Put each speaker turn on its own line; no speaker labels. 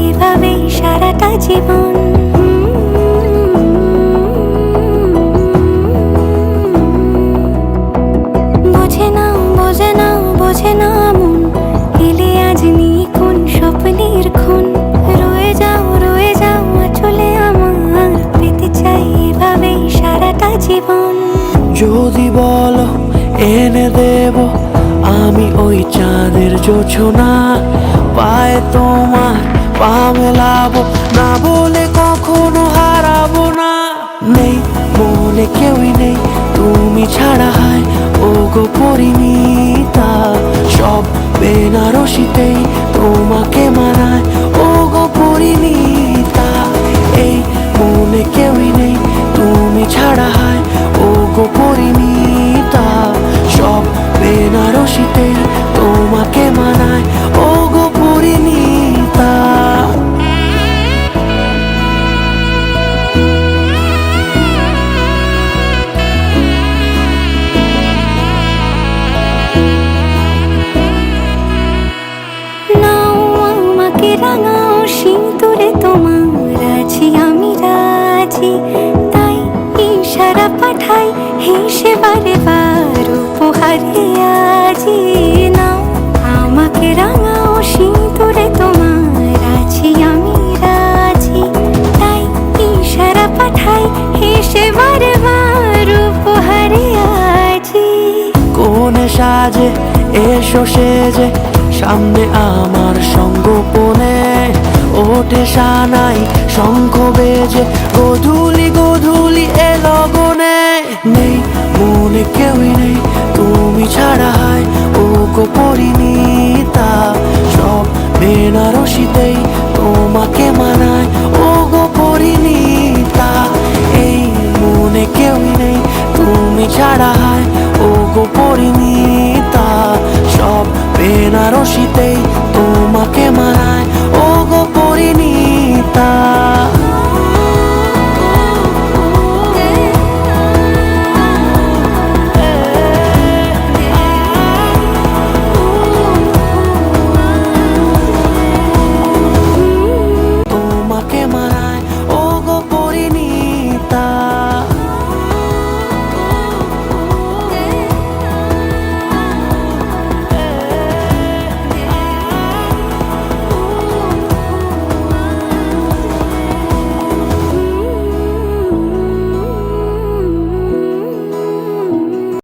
এভাবেই সারাটা জীবন। বোঝে নাও বোঝে নাও বোঝে না মন, এলে আজ নিখুন স্বপ্নের খুন। রয়ে যাও চলে আমার, পেতে চাই এভাবেই সারাটা জীবন।
যদি বলো এনে দেব আমি ওই চাঁদের জোছনা, পায়ে তোমার পা মেলাবো, না বলে কখনো হারাবো না। নেই মনে কেউই নেই তুমি ছাড়া, হায় ও গো পরিণীতা। সব বেনারসিতেই তোমাকে মানায় ও গো পরিণীতা। এই মনে কেউই নেই তুমি ছাড়া, হায় ও গো পরিণীতা। সব বেনারসিতেই তোমাকে মানায় ও গো পরিণীতা।
নাও আমাকে রাঙাও সিঁদুরে তোমার, আছি আমি রাজি। তাই ইশারা পাঠাই হেসে বারে বার উপহারে আজি। নাও আমাকে রাঙাও সিঁদুরে তোমার, আছি আমি রাজি। তাই ইশারা পাঠাই হেসে বারে বার উপহারে আজি।
কোনে সাজে এসো সেজে সামনে আমার সঙ্গোপনে, ওঠে সানাই শঙ্খ বেজে গধূলি গধূলি এ লগনে। নেই মনে কেউই নেই তুমি ছাড়া, হায় ও গো পরিণীতা। সব বেনারসিতেই তোমাকে মানায় ও গো পরিণীতা। এই মনে কেউই নেই তুমি ছাড়া, হায় ও গো পরিণীতা। সব বেনারসিতেই তোমাকে মানায়